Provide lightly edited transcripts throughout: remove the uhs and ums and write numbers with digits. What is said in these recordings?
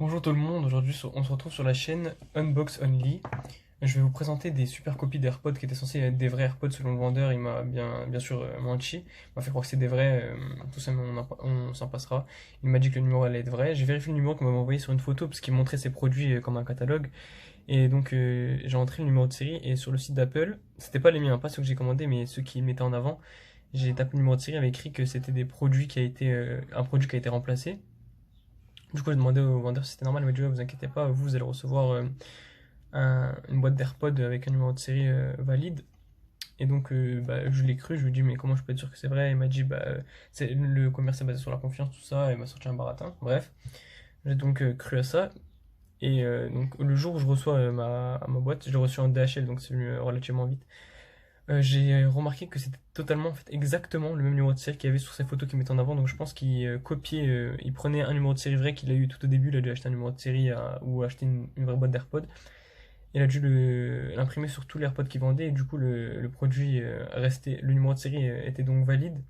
Bonjour tout le monde, aujourd'hui on se retrouve sur la chaîne Unbox Only. Je vais vous présenter des super copies d'AirPods qui étaient censés être des vrais AirPods selon le vendeur. Il m'a bien sûr menti, il m'a fait croire que c'est des vrais, tout ça mais on s'en passera. Il m'a dit que le numéro allait être vrai. J'ai vérifié le numéro qu'on m'avait envoyé sur une photo parce qu'il montrait ses produits comme un catalogue. Et donc j'ai entré le numéro de série et sur le site d'Apple, c'était pas les miens, pas ceux que j'ai commandés mais ceux qui mettaient en avant. J'ai tapé le numéro de série, il avait écrit que c'était des produits qui a été, un produit qui a été remplacé. Du coup, j'ai demandé au vendeur si c'était normal. Il m'a dit, ouais, vous inquiétez pas, vous allez recevoir une boîte d'AirPods avec un numéro de série valide. Et donc, bah, je l'ai cru. Je lui ai dit, mais comment je peux être sûr que c'est vrai? Il m'a dit, bah, le commerce est basé sur la confiance, tout ça. Et il m'a sorti un baratin. Bref, j'ai donc cru à ça. Et donc, le jour où je reçois ma boîte, je l'ai reçu en DHL, donc c'est venu relativement vite. J'ai remarqué que c'était totalement, en fait, exactement le même numéro de série qu'il y avait sur ces photos qu'il mettait en avant. Donc je pense qu'il copiait, il prenait un numéro de série vrai qu'il a eu tout au début. Il a dû acheter un numéro de série ou acheter une vraie boîte d'AirPods. Il a dû l'imprimer sur tous les AirPods qu'il vendait. Et du coup, le produit restait, le numéro de série était donc valide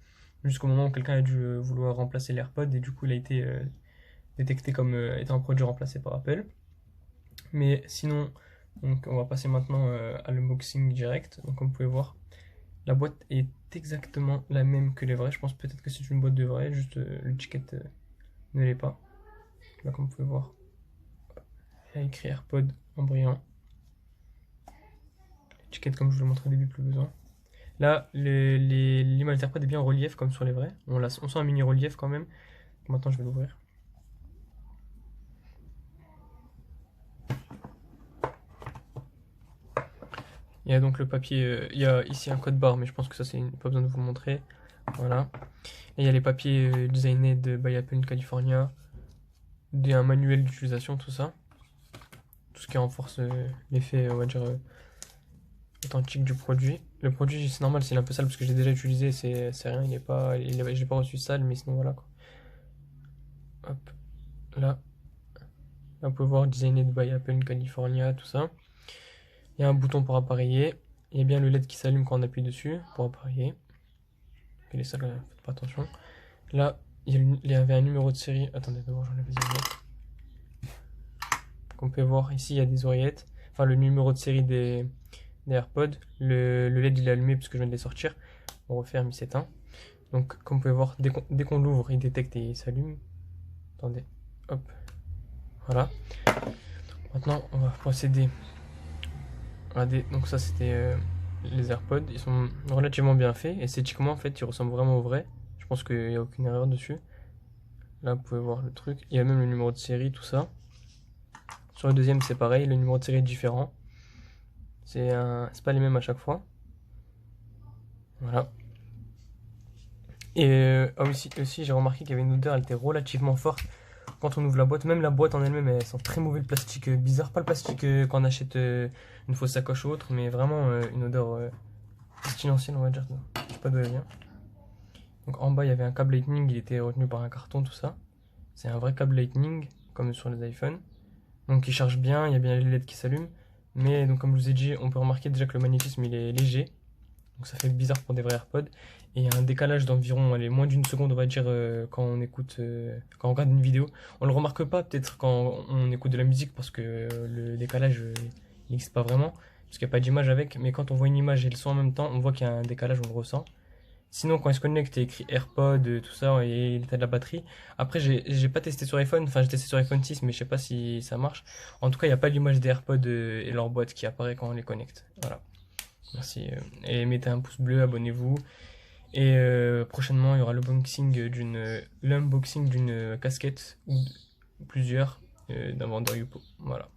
jusqu'au moment où quelqu'un a dû vouloir remplacer l'AirPod. Et du coup, il a été détecté comme étant un produit remplacé par Apple. Mais sinon, donc on va passer maintenant à l'unboxing direct. Donc comme vous pouvez voir, la boîte est exactement la même que les vrais. Je pense peut-être que c'est une boîte de vrai, juste l'étiquette ne l'est pas. Là, comme vous pouvez voir, il y a écrit AirPod en brillant. L'étiquette, comme je vous l'ai montré au début, plus besoin. Là, l'image d'AirPod est bien en relief comme sur les vrais. On sent un mini relief quand même. Maintenant, je vais l'ouvrir. Il y a donc le papier, il y a ici un code barre, mais je pense que ça, c'est pas besoin de vous le montrer. Voilà. Et il y a les papiers designed by Apple California, un manuel d'utilisation, tout ça. Tout ce qui renforce l'effet, on va dire, authentique du produit. Le produit, c'est normal, c'est un peu sale parce que j'ai déjà utilisé, c'est rien, je l'ai pas reçu sale, mais sinon voilà quoi. Hop, là. Là, vous pouvez voir designed by Apple California, tout ça. Il y a un bouton pour appareiller. Il y a bien le LED qui s'allume quand on appuie dessus pour appareiller. Il est sale, faites pas attention. Là, il y avait un numéro de série. Attendez, d'abord j'enlève les oreillettes. Comme vous pouvez voir, ici il y a des oreillettes. Enfin, le numéro de série des AirPods. Le LED il est allumé puisque je viens de les sortir. On referme, il s'éteint. Donc, comme vous pouvez voir, dès qu'on l'ouvre, il détecte et il s'allume. Attendez, hop. Voilà. Maintenant, on va procéder. Regardez, donc ça c'était les AirPods. Ils sont relativement bien faits. Esthétiquement, en fait, ils ressemblent vraiment aux vrais. Je pense qu'il n'y a aucune erreur dessus. Là, vous pouvez voir le truc. Il y a même le numéro de série, tout ça. Sur le deuxième, c'est pareil. Le numéro de série est différent. C'est pas les mêmes à chaque fois. Voilà. Et aussi j'ai remarqué qu'il y avait une odeur, elle était relativement forte quand on ouvre la boîte. Même la boîte en elle-même, elle sent très mauvais le plastique bizarre. Pas le plastique quand on achète une fausse sacoche ou autre, mais vraiment une odeur style ancienne, on va dire. Je sais pas d'où elle vient. Donc en bas, il y avait un câble Lightning, il était retenu par un carton, tout ça. C'est un vrai câble Lightning, comme sur les iPhones. Donc il charge bien, il y a bien les LED qui s'allument. Mais donc comme je vous ai dit, on peut remarquer déjà que le magnétisme il est léger. Donc ça fait bizarre pour des vrais AirPods. Et il y a un décalage d'environ moins d'une seconde, on va dire, quand on écoute, quand on regarde une vidéo. On le remarque pas peut-être quand on écoute de la musique parce que le décalage n'existe pas vraiment, parce qu'il n'y a pas d'image avec. Mais quand on voit une image et le son en même temps, on voit qu'il y a un décalage, on le ressent. Sinon, quand il se connecte, il y a écrit AirPod, tout ça, et l'état de la batterie. Après, j'ai pas testé sur iPhone, enfin j'ai testé sur iPhone 6, mais je sais pas si ça marche. En tout cas, il n'y a pas l'image des AirPods et leur boîte qui apparaît quand on les connecte. Voilà. Merci. Et mettez un pouce bleu, abonnez-vous. Et prochainement, il y aura l'unboxing d'une casquette ou plusieurs d'un vendeur Youpo. Voilà.